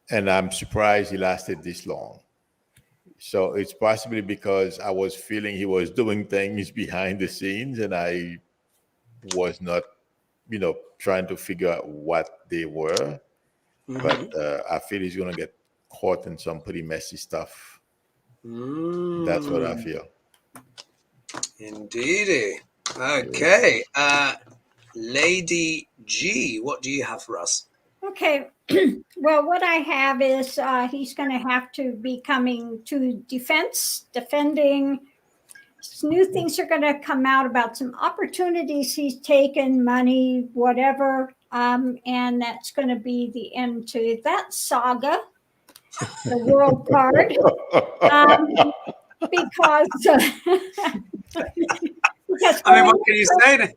and I'm surprised he lasted this long. So it's possibly because I was feeling he was doing things behind the scenes and I was not, trying to figure out what they were. Mm-hmm. But I feel he's going to get caught in some pretty messy stuff. That's what I feel. Indeedy. Okay. Lady G, what do you have for us? Okay. Well, what I have is he's going to have to be coming to defending. Some new things are going to come out about some opportunities he's taken, money, whatever. And that's going to be the end to that saga, the world card. Because I mean, what can you say?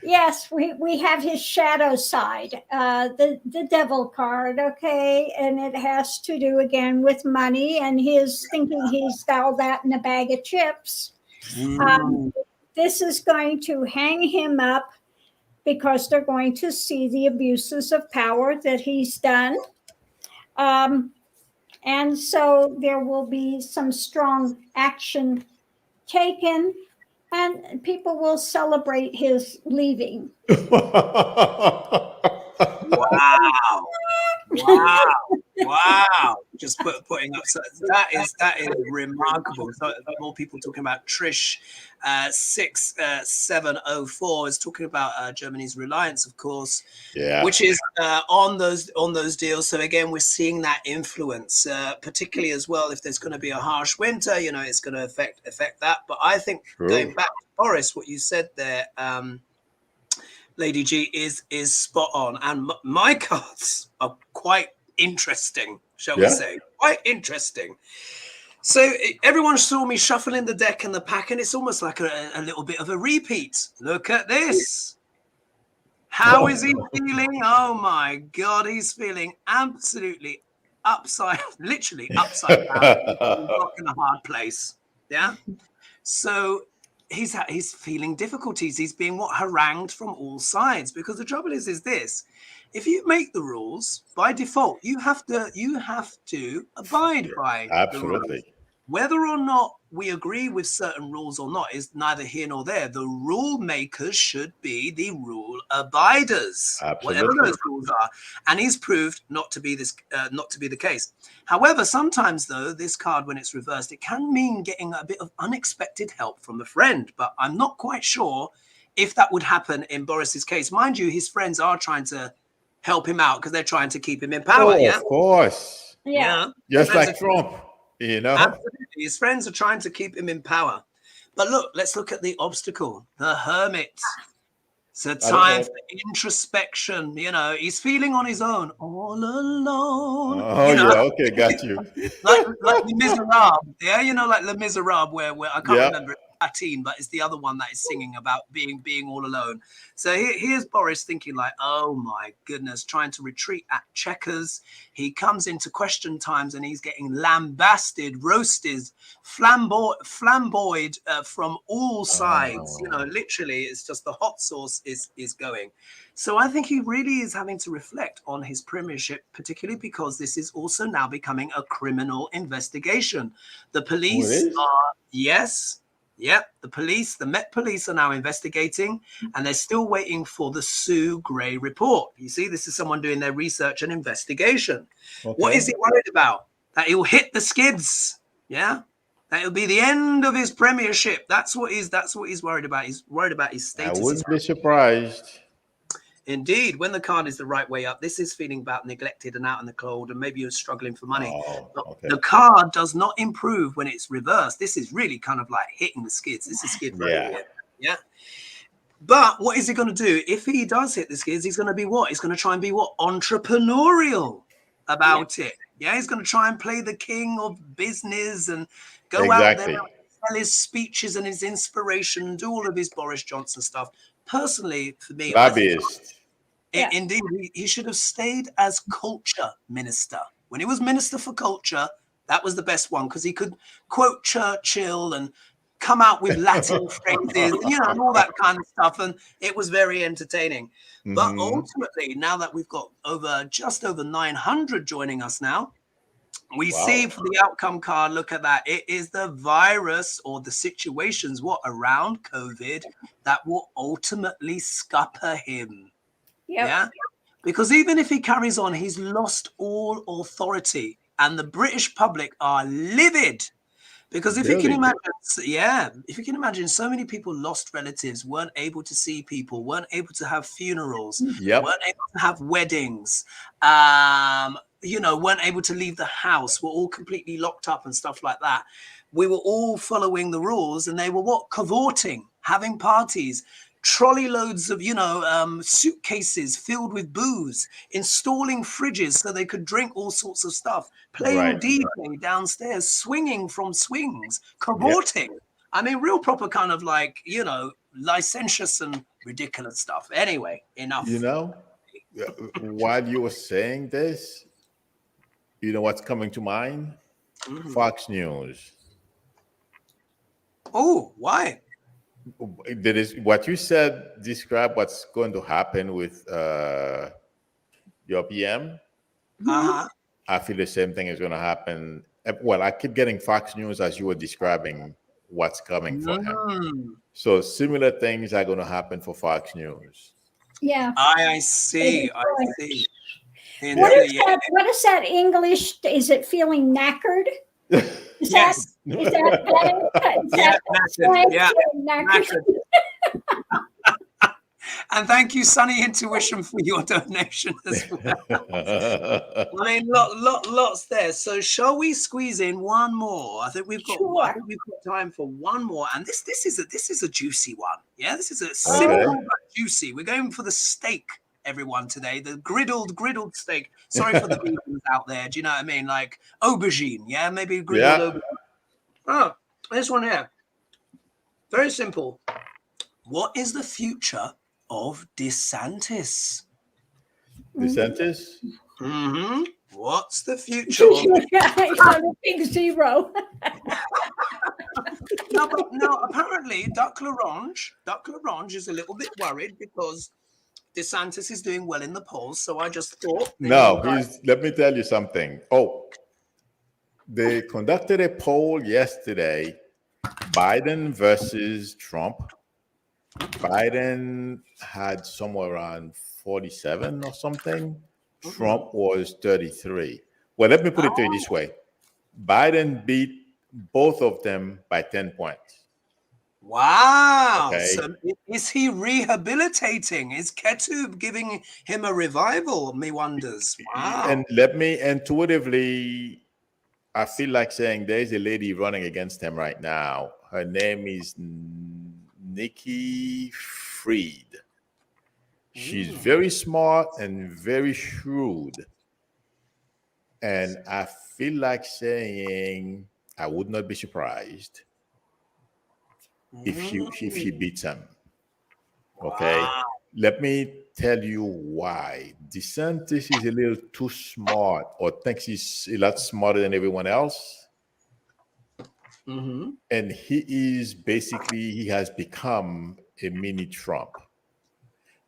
Yes, we have his shadow side, the devil card, okay? And it has to do, again, with money and his thinking he's got all that in a bag of chips. This is going to hang him up because they're going to see the abuses of power that he's done. And so there will be some strong action taken. And people will celebrate his leaving. Wow. Just putting up. So that is remarkable. So more people talking about Trish 6704 is talking about Germany's reliance, of course, which is on those deals. So again, we're seeing that influence, particularly as well. If there's going to be a harsh winter, it's going to affect that. But I think going back to Boris, what you said there, Lady G, is spot on, and my cards are quite interesting, shall we say? Quite interesting. So everyone saw me shuffling the deck and the pack, and it's almost like a little bit of a repeat. Look at this. How is he feeling? Oh my God, he's feeling absolutely literally upside down, not in a hard place. Yeah. So he's feeling difficulties. He's being harangued from all sides, because the trouble is this. if you make the rules by default, you have to abide by the rules. Absolutely. Whether or not we agree with certain rules or not is neither here nor there. The rule makers should be the rule abiders, whatever Absolutely. those rules are. And he's proved not to be the case. However, sometimes though, this card, when it's reversed, it can mean getting a bit of unexpected help from a friend. But I'm not quite sure if that would happen in Boris's case. Mind you, his friends are trying to help him out because they're trying to keep him in power. Oh, Yeah, of course. Yeah. Just like Trump, you know. Absolutely. His friends are trying to keep him in power. But look, let's look at the obstacle, the hermit. It's a time for introspection. You know, he's feeling on his own, all alone. Oh, you know? yeah. Okay, got you. like Les Miserables. Yeah, you know, like Les Miserables, where I can't remember it. Latin, but it's the other one that is singing about being all alone. So here's Boris thinking like, oh my goodness, trying to retreat at checkers. He comes into question times and he's getting lambasted, roasted, flamboyed from all sides. You know, literally, it's just the hot sauce is going. So I think he really is having to reflect on his premiership, particularly because this is also now becoming a criminal investigation. The police are, yes. Yep, the Met Police are now investigating, and they're still waiting for the Sue Gray report. You see, this is someone doing their research and investigation. Okay. What is he worried about? That he'll hit the skids. Yeah, that it'll be the end of his premiership. That's what he's worried about. He's worried about his status. I wouldn't be surprised. Indeed, when the card is the right way up, this is feeling about neglected and out in the cold, and maybe you're struggling for money. The card does not improve when it's reversed. This is really kind of like hitting the skids. This is skid row. Yeah. But what is he going to do? If he does hit the skids, he's going to be what? He's going to try and be what? Entrepreneurial about it. Yeah, he's going to try and play the king of business and go out there and sell his speeches and his inspiration and do all of his Boris Johnson stuff. Personally, for me, indeed, he should have stayed as culture minister. When he was minister for culture, that was the best one because he could quote Churchill and come out with Latin phrases, you know, and all that kind of stuff. And it was very entertaining. But ultimately, now that we've got just over 900 joining us now, we see for the outcome card, look at that. It is the virus or the situations around COVID that will ultimately scupper him. Yeah. Because even if he carries on, he's lost all authority and the British public are livid. Because if you can imagine, so many people lost relatives, weren't able to see people, weren't able to have funerals, weren't able to have weddings, weren't able to leave the house, were all completely locked up and stuff like that. We were all following the rules and they were cavorting, having parties, trolley loads of, suitcases filled with booze, installing fridges so they could drink all sorts of stuff, playing DJ downstairs, swinging from swings, cavorting. I mean, real proper kind of like, licentious and ridiculous stuff. Anyway, enough. While you were saying this, you know what's coming to mind? Fox News. Oh, why? That is what you said. Describe what's going to happen with your PM. I feel the same thing is going to happen. Well, I keep getting Fox News as you were describing what's coming for him. So similar things are going to happen for Fox News. Yeah. I see. What is that English? Is it feeling knackered? Is knackered. And thank you, Sunny Intuition, for your donation as well. I mean, lots there. So shall we squeeze in one more? I think we've got time for one more. And this is a juicy one. Yeah, this is a simple but juicy. We're going for the steak, everyone, today. The griddled steak. Sorry for the vegans out there. Do you know what I mean? Like aubergine. Yeah, maybe griddled aubergine. Oh, this one here. Very simple. What is the future of Desantis? Desantis? What's the future? A big zero. No, apparently Duck L'Orange is a little bit worried because DeSantis is doing well in the polls, so I just thought. No, let me tell you something. Oh, they conducted a poll yesterday, Biden versus Trump. Biden had somewhere around 47 or something. Trump was 33. Well, let me put it to you this way. Biden beat both of them by 10 points. Wow. Okay. So is he rehabilitating? Is Ketu giving him a revival? Me wonders. Wow. And let me intuitively, I feel like saying there's a lady running against him right now. Her name is Nikki Fried. She's very smart and very shrewd. And I feel like saying I would not be surprised if she beats him. Okay. Wow. Let me tell you why. DeSantis is a little too smart, or thinks he's a lot smarter than everyone else. And he has become a mini Trump.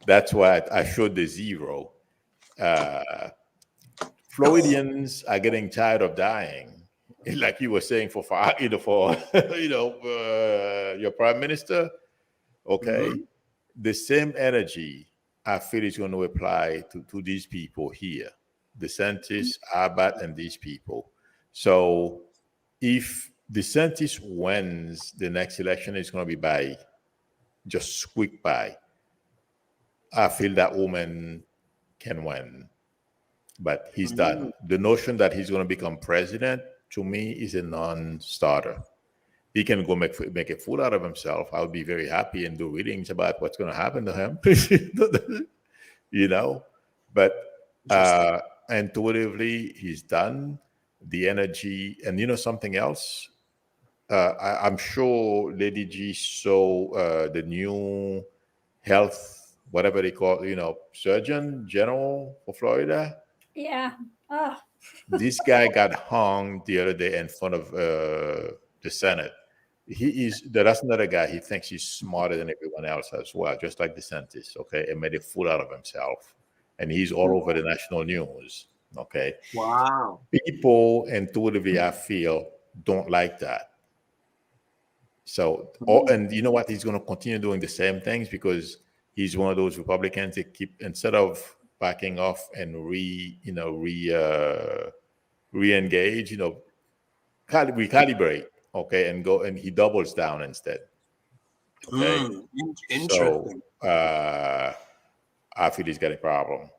That's why I showed the zero. Floridians are getting tired of dying. Like you were saying for your prime minister. Okay. The same energy I feel is going to apply to these people here. DeSantis, Abbott, and these people. So if DeSantis wins the next election, it's going to be just squeak by. I feel that woman can win, but he's done. The notion that he's going to become president, to me, is a non-starter. He can go make a fool out of himself. I would be very happy and do readings about what's going to happen to him, But intuitively, he's done. The energy, and something else. I'm sure Lady G saw the new health, whatever they call, Surgeon General for Florida. Yeah. Oh. This guy got hung the other day in front of the Senate. That's another guy. He thinks he's smarter than everyone else as well, just like DeSantis, okay, and made a fool out of himself. And he's all over the national news, okay? Wow. People intuitively, I feel, don't like that. So, and you know what? He's going to continue doing the same things because he's one of those Republicans that instead of backing off and re-engage, recalibrate, okay, and go, and he doubles down instead. Okay. Interesting. So I feel he's got a problem.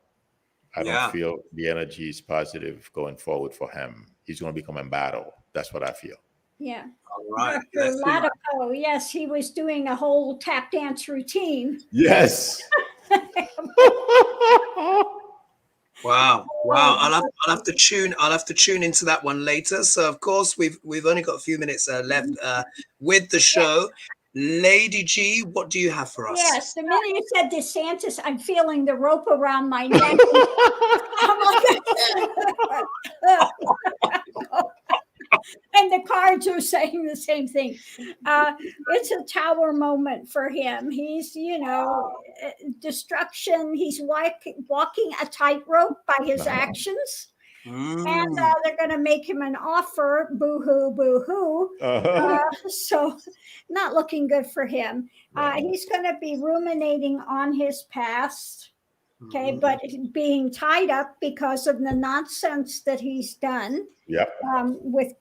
I don't feel the energy is positive going forward for him. He's going to become embattled. That's what I feel. Yeah. All right. Dr. Latipo, yes, he was doing a whole tap dance routine. Yes. Wow. I'll have to tune into that one later. So of course we've only got a few minutes left with the show. Lady G, what do you have for us? Yes, the minute you said DeSantis, I'm feeling the rope around my neck. And the cards are saying the same thing. It's a tower moment for him. He's, destruction. He's walking a tightrope by his actions. And they're going to make him an offer. Boo-hoo, boo-hoo. So not looking good for him. He's going to be ruminating on his past. Okay, but being tied up because of the nonsense that he's done. With,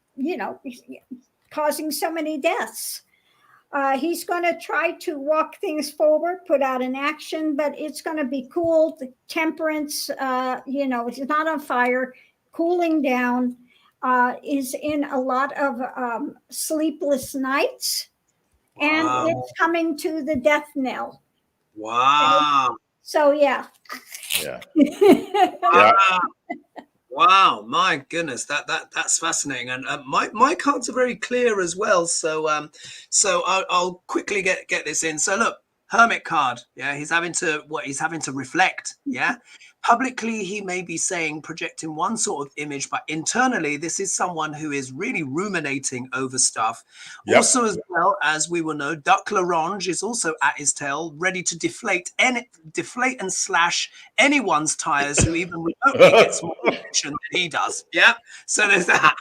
causing so many deaths. He's going to try to walk things forward, put out an action, but it's going to be cool. The temperance, it's not on fire, cooling down, is in a lot of sleepless nights. And it's coming to the death knell. Wow. Okay? So, yeah. Wow, my goodness, that's fascinating, and my cards are very clear as well. So I'll quickly get this in. So look, Hermit card. Yeah, he's having to reflect. Yeah. Publicly, he may be saying, projecting one sort of image, but internally, this is someone who is really ruminating over stuff. Yep. Also, as well, as we will know, Duck Larange is also at his tail, ready to deflate and slash anyone's tires who even remotely gets more attention than he does. Yeah. So there's that.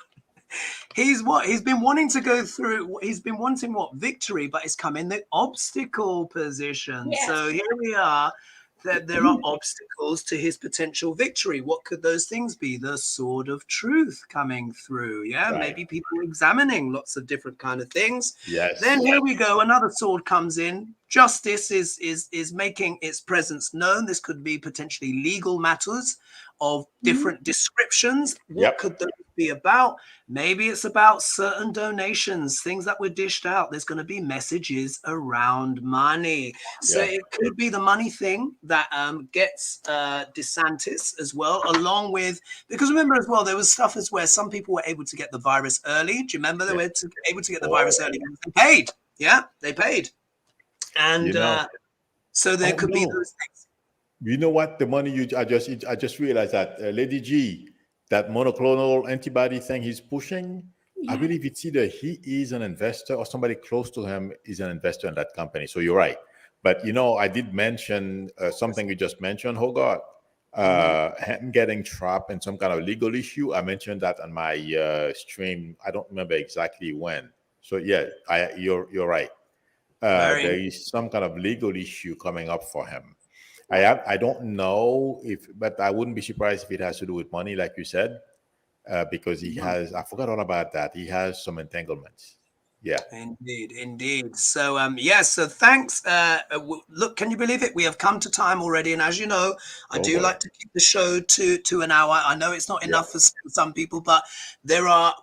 He's been wanting to go through. He's been wanting victory, but it's come in the obstacle position. Yes. So here we are. There are obstacles to his potential victory. What could those things be? The sword of truth coming through. Yeah, Right. maybe people examining lots of different kind of things. Yes. Then here we go. Another sword comes in. Justice is making its presence known. This could be potentially legal matters of different descriptions. What Yep. could those be about? Maybe it's about certain donations, things that were dished out. There's going to be messages around money. So Yeah. it could be the money thing that gets Desantis as well, along with, because remember as well, there was stuff as where some people were able to get the virus early. Do you remember they were able to get the virus early? They paid. Yeah, they paid. And so there could be those things. You know what? The money I just realized that Lady G, that monoclonal antibody thing he's pushing, I believe it's either he is an investor or somebody close to him is an investor in that company. So you're right. But I did mention something you just mentioned, Hogarth, him getting trapped in some kind of legal issue. I mentioned that on my stream. I don't remember exactly when. So yeah, you're right. There is some kind of legal issue coming up for him. I don't know but I wouldn't be surprised if it has to do with money, like you said, because he has, I forgot all about that. He has some entanglements. Yeah. Indeed. So, so thanks. Look, can you believe it? We have come to time already. And as you know, I do like to keep the show to an hour. I know it's not enough for some people, but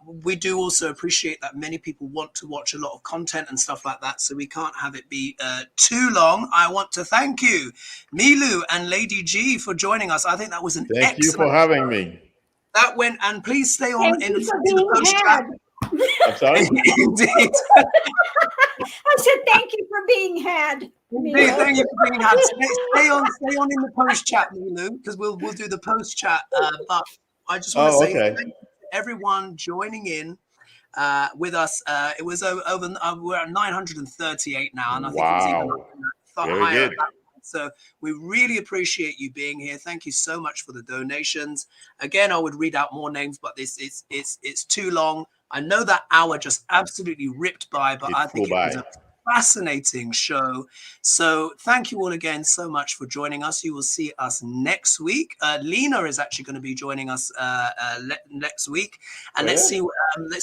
we do also appreciate that many people want to watch a lot of content and stuff like that. So we can't have it be too long. I want to thank you, Milou and Lady G, for joining us. I think that was an excellent. Thank you for having me. That went, and please stay on in for the post chat. I'm sorry? Indeed. I said thank you for being had. Indeed, thank you for being had. Stay on in the post chat, Milou, because we'll do the post chat. But I just want to say thank you to everyone joining in with us. It was over. We're at 938 now, and I think it was even higher. So we really appreciate you being here. Thank you so much for the donations. Again, I would read out more names, but it's too long. I know that hour just absolutely ripped by, but I think it was a fascinating show. So thank you all again so much for joining us. You will see us next week. Lena is actually going to be joining us next week, and let's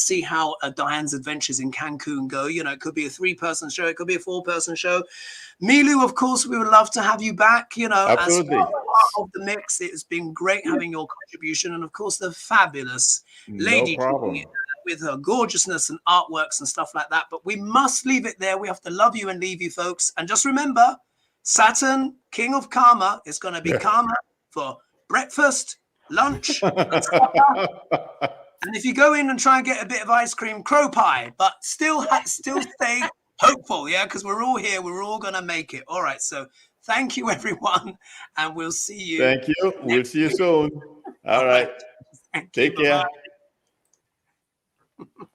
see how Diane's adventures in Cancun go. It could be a 3-person show, it could be a 4-person show. Milou, of course, we would love to have you back, Absolutely. as part of the mix. It has been great having your contribution, and of course the fabulous Lady G, with her gorgeousness and artworks and stuff like that. But we must leave it there. We have to love you and leave you, folks. And just remember, Saturn, King of Karma, is going to be karma for breakfast, lunch, and supper. And if you go in and try and get a bit of ice cream, crow pie, but still stay hopeful, because we're all here. We're all going to make it. All right. So thank you, everyone. And we'll see you. Thank you. We'll see you soon. All right. Take care. Bye-bye.